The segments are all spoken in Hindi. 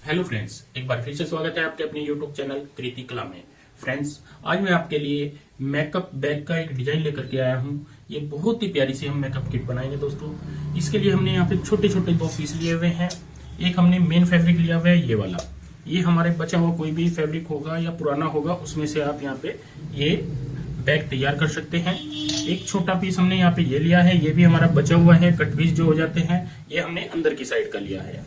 हेलो फ्रेंड्स, एक बार फिर से स्वागत है आपके अपने यूट्यूब चैनल कृति कला में। फ्रेंड्स, आज मैं आपके लिए मेकअप बैग का एक डिजाइन लेकर के आया हूँ। ये बहुत ही प्यारी सी हम मेकअप किट बनाएंगे दोस्तों। इसके लिए हमने यहाँ पे छोटे छोटे दो पीस लिए हुए हैं। एक हमने मेन फैब्रिक लिया हुआ है, ये वाला। ये हमारे बचा हुआ कोई भी फैब्रिक होगा या पुराना होगा, उसमें से आप यहाँ पे ये बैग तैयार कर सकते हैं। एक छोटा पीस हमने यहाँ पे ये लिया है, ये भी हमारा बचा हुआ है। कट पीस जो हो जाते हैं, ये हमने अंदर की साइड का लिया है।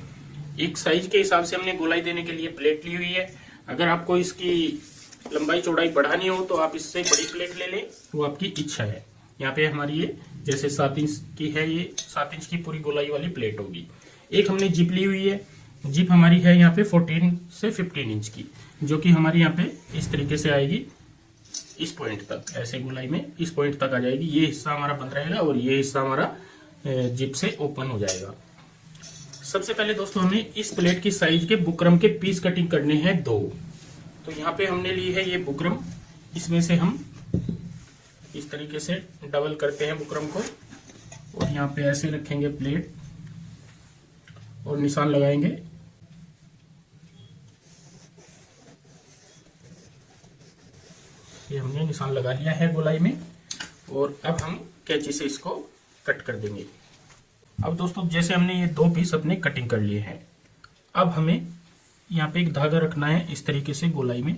एक साइज के हिसाब से हमने गोलाई देने के लिए प्लेट ली हुई है। अगर आपको इसकी लंबाई चौड़ाई बढ़ानी हो तो आप इससे बड़ी प्लेट ले लें, वो आपकी इच्छा है। यहाँ पे हमारी ये जैसे 7 इंच की है, ये 7 इंच की पूरी गोलाई वाली प्लेट होगी। एक हमने जिप ली हुई है। जिप हमारी है यहाँ पे 14 से 15 इंच की, जो कि हमारी यहाँ पे इस तरीके से आएगी, इस पॉइंट तक, ऐसे गोलाई में इस पॉइंट तक आ जाएगी। ये हिस्सा हमारा बंद रहेगा और ये हिस्सा हमारा जिप से ओपन हो जाएगा। सबसे पहले दोस्तों हमें इस प्लेट की साइज के बुकरम के पीस कटिंग करने हैं 2। तो यहाँ पे हमने ली है ये बुकरम। इसमें से हम इस तरीके से डबल करते हैं बुकरम को और यहाँ पे ऐसे रखेंगे प्लेट और निशान लगाएंगे। ये हमने निशान लगा लिया है गोलाई में और अब हम कैंची से इसको कट कर देंगे। अब दोस्तों जैसे हमने ये 2 पीस अपने कटिंग कर लिए हैं, अब हमें यहाँ पे एक धागा रखना है इस तरीके से गोलाई में।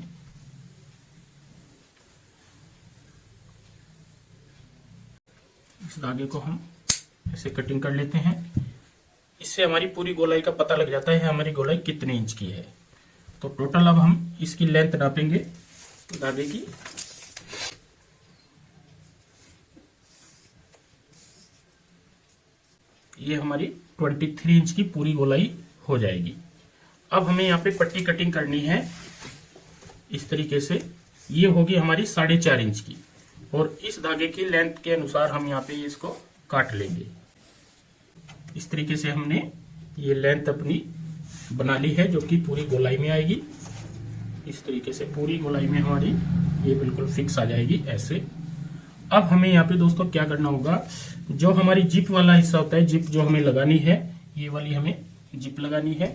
इस धागे को हम ऐसे कटिंग कर लेते हैं। इससे हमारी पूरी गोलाई का पता लग जाता है हमारी गोलाई कितने इंच की है। तो टोटल अब हम इसकी लेंथ नापेंगे धागे की। ये हमारी 23 इंच की पूरी गोलाई हो जाएगी। अब हमें यहाँ पे पट्टी कटिंग करनी है इस तरीके से। ये होगी हमारी 4.5 इंच की और इस धागे की लेंथ के अनुसार हम यहाँ पे इसको काट लेंगे। इस तरीके से हमने ये लेंथ अपनी बना ली है, जो कि पूरी गोलाई में आएगी। इस तरीके से पूरी गोलाई में हमारी ये बिल्कुल फिक्स आ जाएगी ऐसे। अब हमें यहाँ पे दोस्तों क्या करना होगा, जो हमारी जिप वाला हिस्सा होता है, जिप जो हमें लगानी है, ये वाली हमें जिप लगानी है।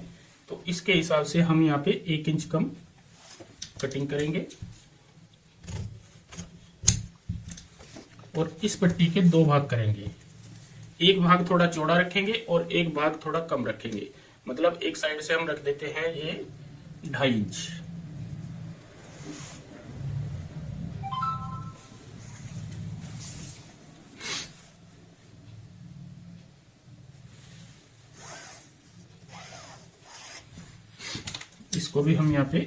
तो इसके हिसाब से हम यहाँ पे 1 इंच कम कटिंग करेंगे और इस पट्टी के 2 भाग करेंगे। एक भाग थोड़ा चौड़ा रखेंगे और एक भाग थोड़ा कम रखेंगे। मतलब एक साइड से हम रख देते हैं ये 2.5 इंच। इसको भी हम यहाँ पे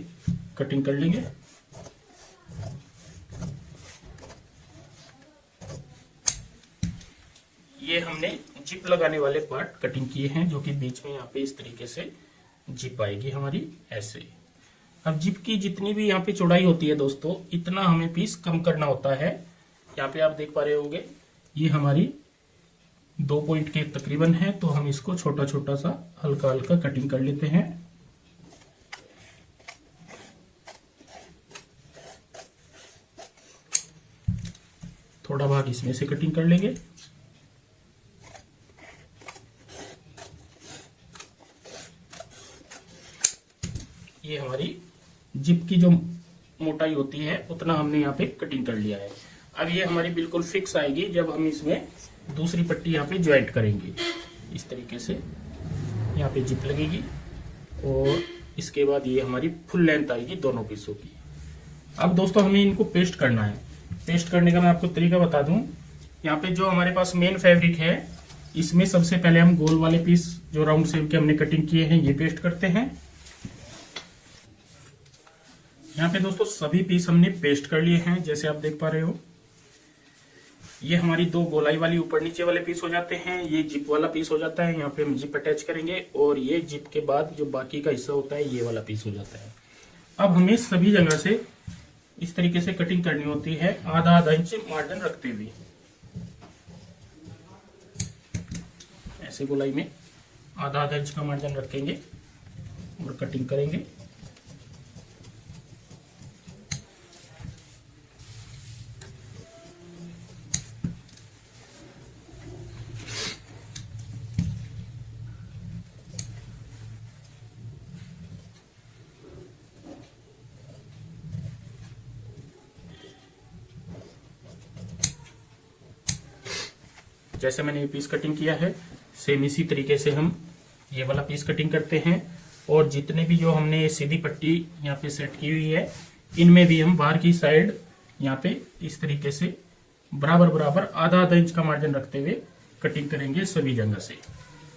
कटिंग कर लेंगे। ये हमने जिप लगाने वाले पार्ट कटिंग किए हैं, जो कि बीच में यहाँ पे इस तरीके से जिप आएगी हमारी ऐसे। अब जिप की जितनी भी यहाँ पे चौड़ाई होती है दोस्तों, इतना हमें पीस कम करना होता है। यहाँ पे आप देख पा रहे होंगे ये हमारी 2 पॉइंट के तकरीबन है। तो हम इसको छोटा छोटा सा हल्का हल्का कटिंग कर लेते हैं। थोड़ा भाग इसमें से कटिंग कर लेंगे। ये हमारी जिप की जो मोटाई होती है उतना हमने यहाँ पे कटिंग कर लिया है। अब ये हमारी बिल्कुल फिक्स आएगी जब हम इसमें दूसरी पट्टी यहाँ पे ज्वाइंट करेंगे। इस तरीके से यहाँ पे जिप लगेगी और इसके बाद ये हमारी फुल लेंथ आएगी दोनों पीसों की। अब दोस्तों हमें इनको पेस्ट करना है। पेस्ट करने का मैं आपको तरीका बता दूं। यहाँ पे जो हमारे पास मेन फैब्रिक है, इसमें सबसे पहले हम गोल वाले पीस जो राउंड शेप के हमने कटिंग किए हैं, ये पेस्ट करते हैं। यहाँ पे दोस्तों सभी पीस हमने पेस्ट कर लिए हैं, जैसे आप देख पा रहे हो। ये हमारी 2 गोलाई वाली ऊपर नीचे वाले पीस हो जाते हैं। ये जिप वाला पीस हो जाता है, यहाँ पे हम जिप अटैच करेंगे और ये जिप के बाद जो बाकी का हिस्सा होता है, ये वाला पीस हो जाता है। अब हमें सभी जगह से इस तरीके से कटिंग करनी होती है, आधा इंच मार्जिन रखते हुए। ऐसे गोलाई में आधा इंच का मार्जिन रखेंगे और कटिंग करेंगे। जैसे मैंने ये पीस कटिंग किया है सेम इसी तरीके से हम ये वाला पीस कटिंग करते हैं। और जितने भी जो हमने ये सीधी पट्टी यहाँ पे सेट की हुई है इनमें भी हम बाहर की साइड यहाँ पे इस तरीके से बराबर बराबर आधा आधा इंच का मार्जिन रखते हुए कटिंग करेंगे सभी जगह से।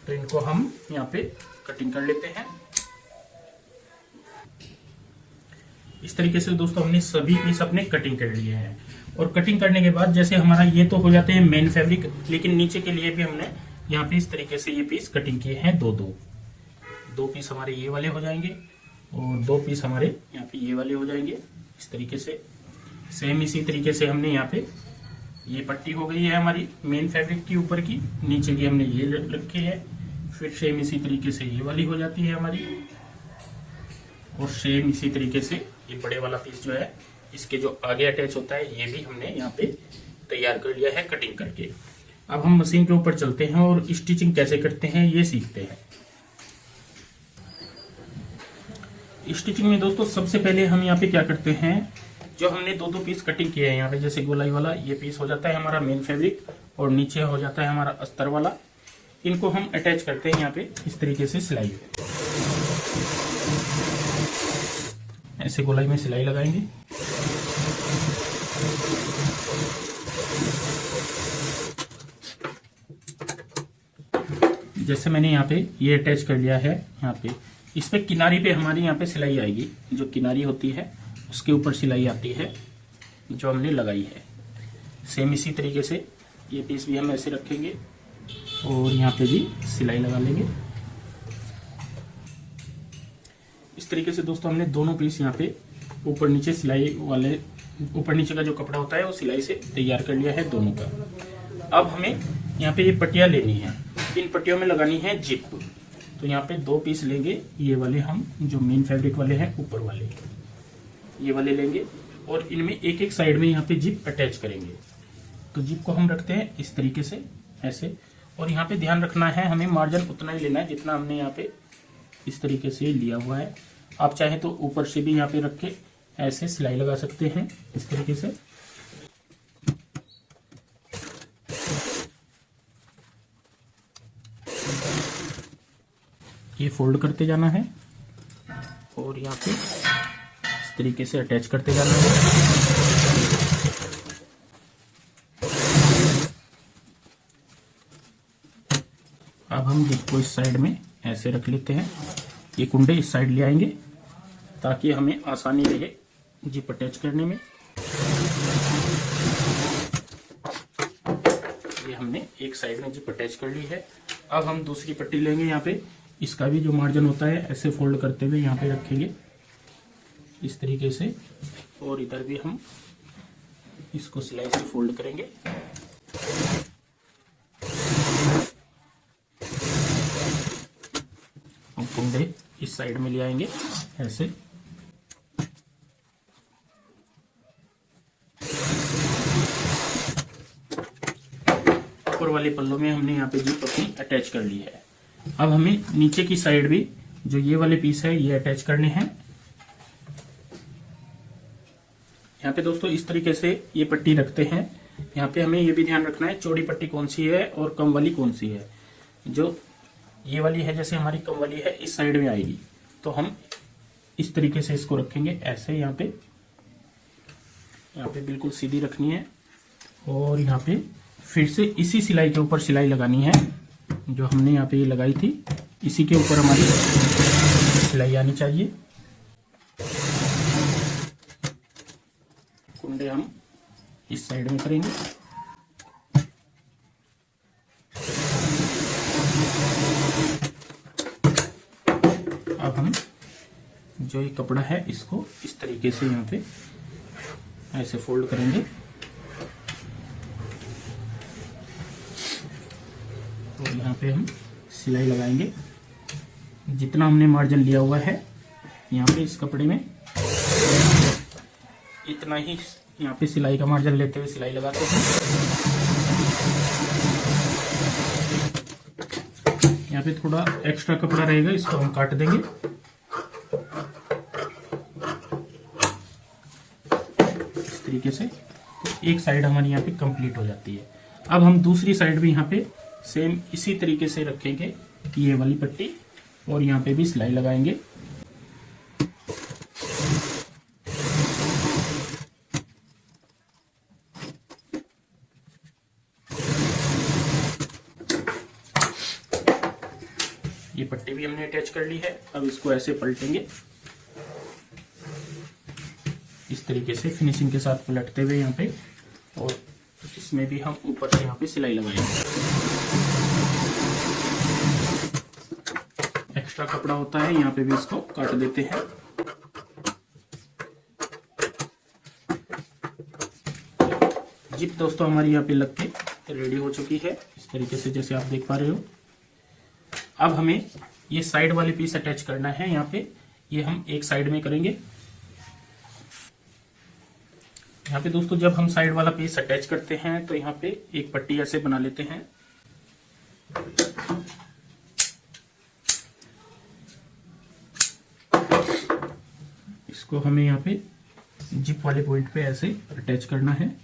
तो इनको हम यहाँ पे कटिंग कर लेते हैं। इस तरीके से दोस्तों हमने सभी पीस अपने कटिंग कर लिए हैं। और कटिंग करने के बाद जैसे हमारा ये तो हो जाते हैं मेन फैब्रिक, लेकिन नीचे के लिए भी हमने यहाँ पे इस तरीके से ये पीस कटिंग किए हैं। दो पीस हमारे ये वाले हो जाएंगे और 2 पीस हमारे यहाँ पे ये वाले हो जाएंगे। इस तरीके से सेम इसी तरीके से हमने यहाँ पे ये पट्टी हो गई है हमारी मेन फैब्रिक की ऊपर की, नीचे की हमने ये रखी है। फिर सेम इसी तरीके से ये वाली हो जाती है हमारी, और सेम इसी तरीके से ये बड़े वाला पीस जो है इसके जो आगे अटैच होता है ये भी हमने यहाँ पे तैयार कर लिया है कटिंग करके। अब हम मशीन के ऊपर चलते हैं और स्टिचिंग कैसे करते हैं ये सीखते हैं। स्टिचिंग में दोस्तों सबसे पहले हम यहाँ पे क्या करते हैं, जो हमने 2 पीस कटिंग किए हैं यहाँ पे, जैसे गोलाई वाला ये पीस हो जाता है हमारा मेन फैब्रिक और नीचे हो जाता है हमारा अस्तर वाला। इनको हम अटैच करते हैं यहाँ पे इस तरीके से सिलाई, ऐसे गोलाई में सिलाई लगाएंगे। जैसे मैंने यहाँ पे ये अटैच कर लिया है, यहाँ पे इस पे किनारी पे हमारी यहाँ पे सिलाई आएगी, जो किनारी होती है उसके ऊपर सिलाई आती है जो हमने लगाई है। सेम इसी तरीके से ये पीस भी हम ऐसे रखेंगे और यहाँ पे भी सिलाई लगा लेंगे। इस तरीके से दोस्तों हमने दोनों पीस यहाँ पे ऊपर नीचे सिलाई वाले, ऊपर नीचे का जो कपड़ा होता है वो सिलाई से तैयार कर लिया है दोनों का। अब हमें यहाँ पे ये पट्टियां लेनी है, इन पट्टियों में लगानी है जिप। तो यहाँ पे 2 पीस लेंगे, ये वाले हम जो मेन फैब्रिक वाले हैं ऊपर वाले ये वाले लेंगे और इनमें एक साइड में यहाँ पे जिप अटैच करेंगे। तो जिप को हम रखते हैं इस तरीके से ऐसे, और यहाँ पे ध्यान रखना है हमें मार्जिन उतना ही लेना है जितना हमने यहाँ पे इस तरीके से लिया हुआ है। आप चाहे तो ऊपर से भी यहाँ पे रख के ऐसे सिलाई लगा सकते हैं इस तरीके से। ये फोल्ड करते जाना है और यहाँ पे इस तरीके से अटैच करते जाना है। अब हम जिसको इस साइड में ऐसे रख लेते हैं, ये कुंडे इस साइड ले आएंगे ताकि हमें आसानी रहे जिप अटैच करने में। ये हमने एक साइड में जिप अटैच कर ली है। अब हम दूसरी पट्टी लेंगे, यहाँ पे इसका भी जो मार्जिन होता है ऐसे फोल्ड करते हुए यहाँ पे रखेंगे इस तरीके से, और इधर भी हम इसको सिलाई से फोल्ड करेंगे। हम कुंडे इस साइड में ले आएंगे ऐसे। ऊपर वाले पल्लों में हमने यहाँ पे जिप अपनी अटैच कर ली है। अब हमें नीचे की साइड भी जो ये वाले पीस है ये अटैच करने हैं। यहाँ पे दोस्तों इस तरीके से ये पट्टी रखते हैं। यहाँ पे हमें ये भी ध्यान रखना है चौड़ी पट्टी कौन सी है और कम वाली कौन सी है। जो ये वाली है जैसे हमारी कम वाली है इस साइड में आएगी, तो हम इस तरीके से इसको रखेंगे ऐसे। यहाँ पे बिल्कुल सीधी रखनी है और यहाँ पे फिर से इसी सिलाई के ऊपर सिलाई लगानी है जो हमने यहाँ पे ये लगाई थी, इसी के ऊपर हमारी सिलाई आनी चाहिए। कुंडे हम इस साइड में करेंगे। अब हम जो ये कपड़ा है इसको इस तरीके से यहाँ पे ऐसे फोल्ड करेंगे और यहाँ पे हम सिलाई लगाएंगे। जितना हमने मार्जिन लिया हुआ है यहाँ पे इस कपड़े में, इतना ही यहाँ पे सिलाई का मार्जिन लेते हुए सिलाई लगाते हैं। यहाँ पे थोड़ा एक्स्ट्रा कपड़ा रहेगा, इसको हम काट देंगे। इस तरीके से तो एक साइड हमारी यहाँ पे कंप्लीट हो जाती है। अब हम दूसरी साइड भी यहाँ पे सेम इसी तरीके से रखेंगे, ये वाली पट्टी, और यहाँ पे भी सिलाई लगाएंगे। ये पट्टी भी हमने अटैच कर ली है। अब इसको ऐसे पलटेंगे, इस तरीके से फिनिशिंग के साथ पलटते हुए यहाँ पे, और इसमें भी हम ऊपर से यहाँ पे सिलाई लगाएंगे। एक्स्ट्रा कपड़ा होता है यहाँ पे भी इसको काट देते हैं। जिप दोस्तों हमारी यहाँ पे लग के रेडी हो चुकी है, इस तरीके से जैसे आप देख पा रहे हो। अब हमें ये साइड वाले पीस अटैच करना है यहाँ पे, ये हम एक साइड में करेंगे। यहाँ पे दोस्तों जब हम साइड वाला पीस अटैच करते हैं तो यहाँ पे एक पट्टी ऐसे बना लेते हैं। इसको हमें यहाँ पे जिप वाले पॉइंट पे ऐसे अटैच करना है।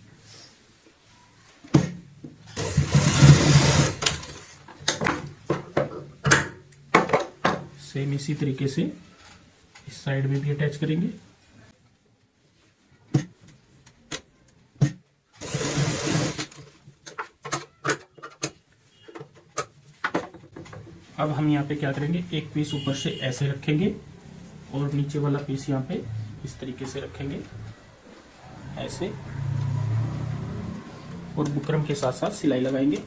सेम इसी तरीके से इस साइड में भी अटैच करेंगे। अब हम यहाँ पे क्या करेंगे, एक पीस ऊपर से ऐसे रखेंगे और नीचे वाला पीस यहाँ पे इस तरीके से रखेंगे ऐसे, और बुकरम के साथ साथ सिलाई लगाएंगे।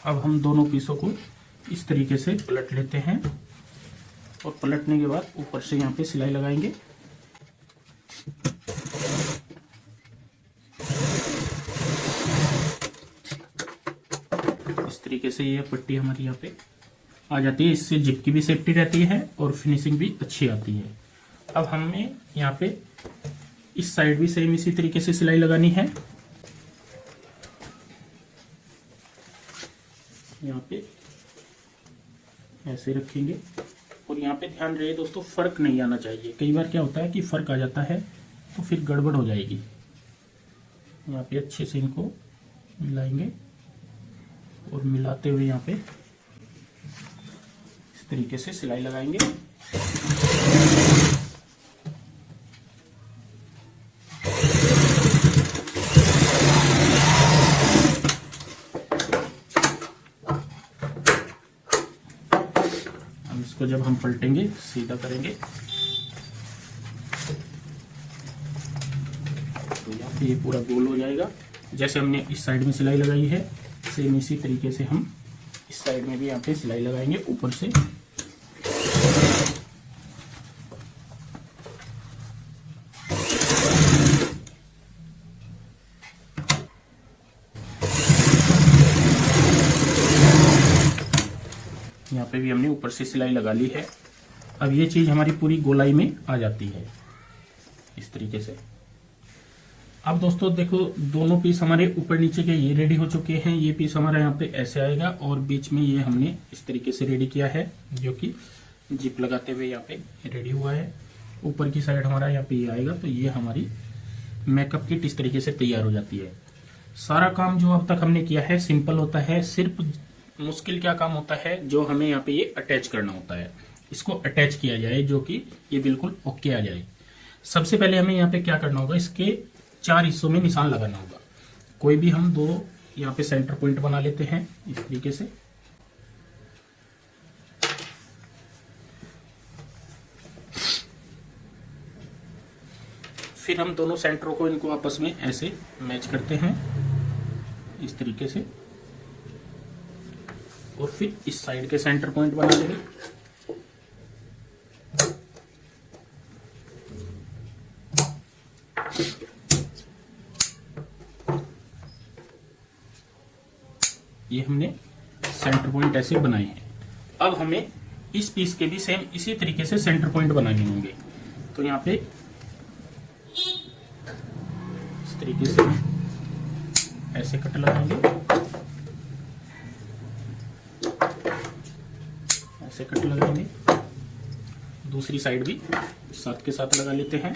अब हम दोनों पीसों को इस तरीके से पलट लेते हैं, और पलटने के बाद ऊपर से यहाँ पे सिलाई लगाएंगे। इस तरीके से ये पट्टी हमारी यहाँ पे आ जाती है। इससे जिप की भी सेफ्टी रहती है और फिनिशिंग भी अच्छी आती है। अब हमें यहाँ पे इस साइड भी सेम इसी तरीके से सिलाई लगानी है। यहाँ पे ऐसे रखेंगे, और यहाँ पे ध्यान रहे दोस्तों, फर्क नहीं आना चाहिए। कई बार क्या होता है कि फर्क आ जाता है तो फिर गड़बड़ हो जाएगी। यहाँ पे अच्छे से इनको मिलाएंगे, और मिलाते हुए यहाँ पे इस तरीके से सिलाई लगाएंगे। अब इसको जब हम पलटेंगे सीधा करेंगे तो यहाँ पे ये पूरा गोल हो जाएगा। जैसे हमने इस साइड में सिलाई लगाई है, सेम इसी तरीके से हम इस साइड में भी यहाँ पे सिलाई लगाएंगे ऊपर से। यहाँ पे भी हमने ऊपर से सिलाई लगा ली है। अब ये चीज हमारी पूरी गोलाई में आ जाती है इस तरीके से। अब दोस्तों देखो, दोनों पीस हमारे ऊपर नीचे के ये रेडी हो चुके हैं। ये पीस हमारा यहाँ पे ऐसे आएगा, और बीच में ये हमने इस तरीके से रेडी किया है, जो कि जिप लगाते हुए यहाँ पे रेडी हुआ है। ऊपर की साइड हमारा यहाँ पे ये आएगा, तो ये हमारी मेकअप किट इस तरीके से तैयार हो जाती है। सारा काम जो अब तक हमने किया है सिंपल होता है। सिर्फ मुश्किल क्या काम होता है, जो हमें यहाँ पे ये अटैच करना होता है। इसको अटैच किया जाए, जो कि ये बिल्कुल ओके आ जाए। सबसे पहले हमें यहाँ पे क्या करना होगा, इसके 4 हिस्सों में निशान लगाना होगा। कोई भी हम 2 यहाँ पे सेंटर पॉइंट बना लेते हैं इस तरीके से। फिर हम दोनों सेंटरों को, इनको आपस में ऐसे मैच करते हैं इस तरीके से, और फिर इस साइड के सेंटर पॉइंट बना लेंगे। ये हमने सेंटर पॉइंट ऐसे बनाए हैं। अब हमें इस पीस के भी सेम इसी तरीके से सेंटर पॉइंट बनाने होंगे। तो यहाँ पे इस तरीके से ऐसे कट लगाएंगे, ऐसे कट लगाएंगे। दूसरी साइड भी साथ के साथ लगा लेते हैं।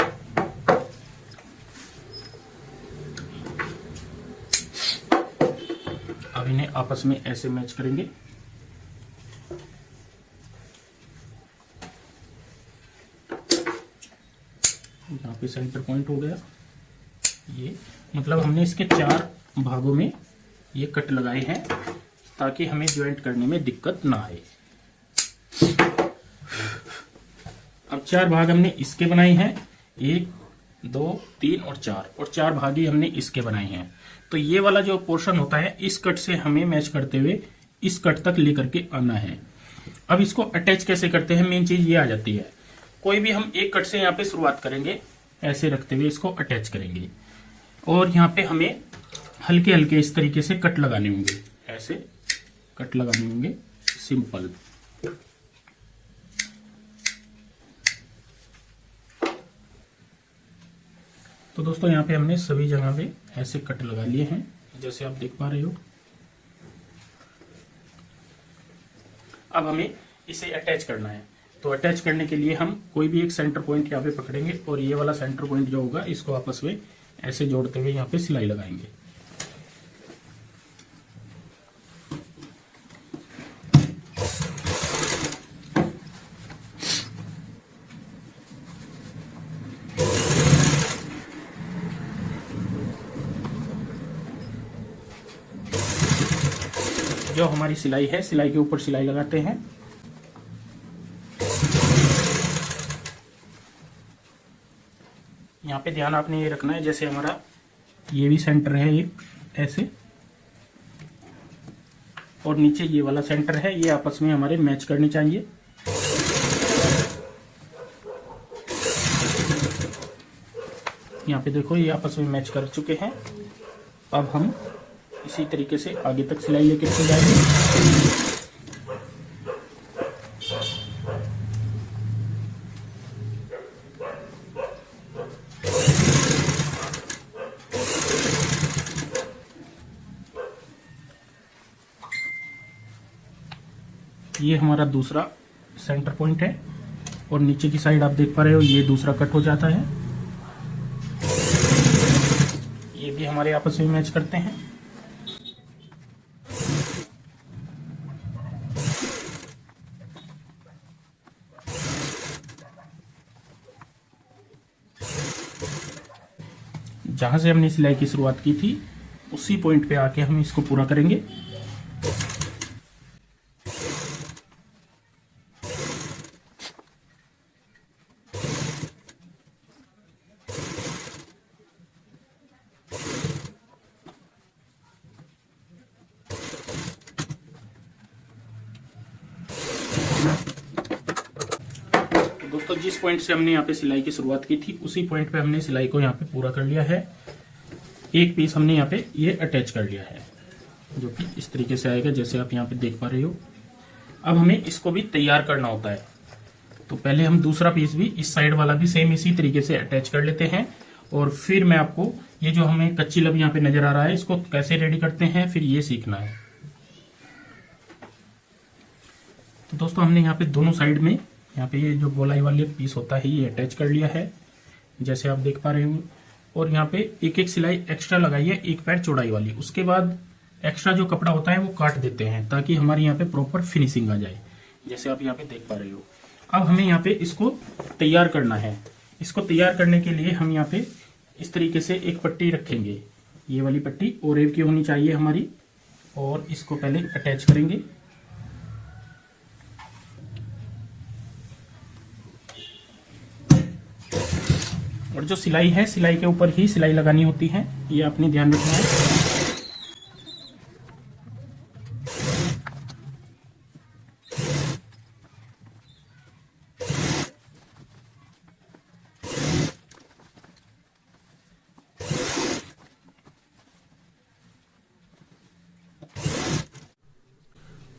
अब इन्हें आपस में ऐसे मैच करेंगे। यहाँ पे सेंटर पॉइंट हो गया। ये मतलब हमने इसके 4 भागों में ये कट लगाए हैं ताकि हमें ज्वाइंट करने में दिक्कत ना आए। अब 4 भाग हमने इसके बनाए हैं, 1 2 3 और 4, और 4 भाग ही हमने इसके बनाए हैं। तो ये वाला जो पोर्शन होता है इस कट से हमें मैच करते हुए इस कट तक लेकर के आना है। अब इसको अटैच कैसे करते हैं, मेन चीज ये आ जाती है। कोई भी हम एक कट से यहाँ पे शुरुआत करेंगे, ऐसे रखते हुए इसको अटैच करेंगे, और यहाँ पे हमें हल्के हल्के इस तरीके से कट लगाने होंगे, ऐसे कट लगाने होंगे, सिंपल। तो दोस्तों यहाँ पे हमने सभी जगह पे ऐसे कट लगा लिए हैं, जैसे आप देख पा रहे हो। अब हमें इसे अटैच करना है। तो अटैच करने के लिए हम कोई भी एक सेंटर पॉइंट यहाँ पे पकड़ेंगे, और ये वाला सेंटर पॉइंट जो होगा इसको आपस में ऐसे जोड़ते हुए यहाँ पे सिलाई लगाएंगे। जो हमारी सिलाई है, सिलाई के ऊपर सिलाई लगाते हैं। यहाँ पे ध्यान आपने ये रखना है, जैसे हमारा ये भी सेंटर है एक ऐसे, और नीचे ये वाला सेंटर है, ये आपस में हमारे मैच करने चाहिए। यहाँ पे देखो ये आपस में मैच कर चुके हैं। अब हम इसी तरीके से आगे तक सिलाई लेकर चल जाएंगे। ये हमारा दूसरा सेंटर पॉइंट है, और नीचे की साइड आप देख पा रहे हो ये दूसरा कट हो जाता है। ये भी हमारे आपस में मैच करते हैं। जहां से हमने सिलाई की शुरुआत की थी उसी पॉइंट पे आके हम इसको पूरा करेंगे। दोस्तों जिस पॉइंट से हमने यहाँ पे सिलाई की शुरुआत की थी उसी पॉइंट पे हमने सिलाई को यहाँ पे पूरा कर लिया है। एक पीस हमने यहाँ पे ये अटैच कर लिया है, जो कि इस तरीके से आएगा, जैसे आप यहाँ पे देख पा रहे हो। अब हमें इसको भी तैयार करना होता है, तो पहले हम दूसरा पीस भी इस साइड वाला भी सेम इसी तरीके से अटैच कर लेते हैं, और फिर मैं आपको ये जो हमें कच्ची लब यहाँ पे नजर आ रहा है इसको कैसे रेडी करते हैं फिर ये सीखना है। तो दोस्तों हमने यहाँ पे दोनों साइड में यहाँ पे ये जो गोलाई वाले पीस होता है ये अटैच कर लिया है, जैसे आप देख पा रहे हो। और यहाँ पे एक एक सिलाई एक्स्ट्रा लगाई है, एक पैर चौड़ाई वाली। उसके बाद एक्स्ट्रा जो कपड़ा होता है वो काट देते हैं ताकि हमारे यहाँ पे प्रॉपर फिनिशिंग आ जाए, जैसे आप यहाँ पे देख पा रहे हो। अब हमें यहाँ पे इसको तैयार करना है। इसको तैयार करने के लिए हम यहाँ पे इस तरीके से एक पट्टी रखेंगे, ये वाली पट्टी ओरेव की होनी चाहिए हमारी, और इसको पहले अटैच करेंगे। और जो सिलाई है सिलाई के ऊपर ही सिलाई लगानी होती है, ये आपने ध्यान रखना है।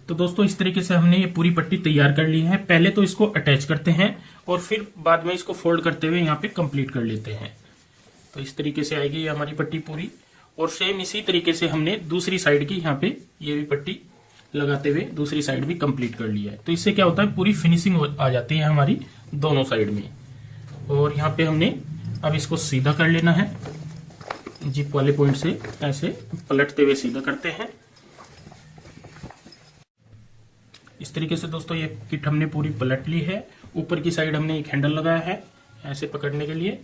तो दोस्तों इस तरीके से हमने ये पूरी पट्टी तैयार कर ली है। पहले तो इसको अटैच करते हैं और फिर बाद में इसको फोल्ड करते हुए यहाँ पे कंप्लीट कर लेते हैं। तो इस तरीके से आएगी ये हमारी पट्टी पूरी। और सेम इसी तरीके से हमने दूसरी साइड की यहाँ पे ये भी पट्टी लगाते हुए दूसरी साइड भी कंप्लीट कर लिया है। तो इससे क्या होता है, पूरी फिनिशिंग आ जाती है हमारी दोनों साइड में। और यहाँ पे हमने अब इसको सीधा कर लेना है, जिप वाले पॉइंट से ऐसे पलटते हुए सीधा करते हैं। इस तरीके से दोस्तों ये किट हमने पूरी पलट ली है। ऊपर की साइड हमने एक हैंडल लगाया है ऐसे पकड़ने के लिए,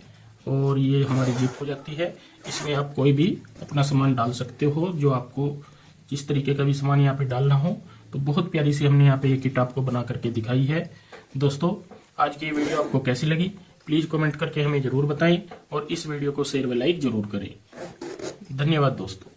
और ये हमारी जिप हो जाती है। इसमें आप कोई भी अपना सामान डाल सकते हो, जो आपको जिस तरीके का भी सामान यहाँ पे डालना हो। तो बहुत प्यारी सी हमने यहाँ पे ये किट आपको बना करके दिखाई है। दोस्तों आज की वीडियो आपको कैसी लगी प्लीज कमेंट करके हमें जरूर बताएं, और इस वीडियो को शेयर व लाइक जरूर करें। धन्यवाद दोस्तों।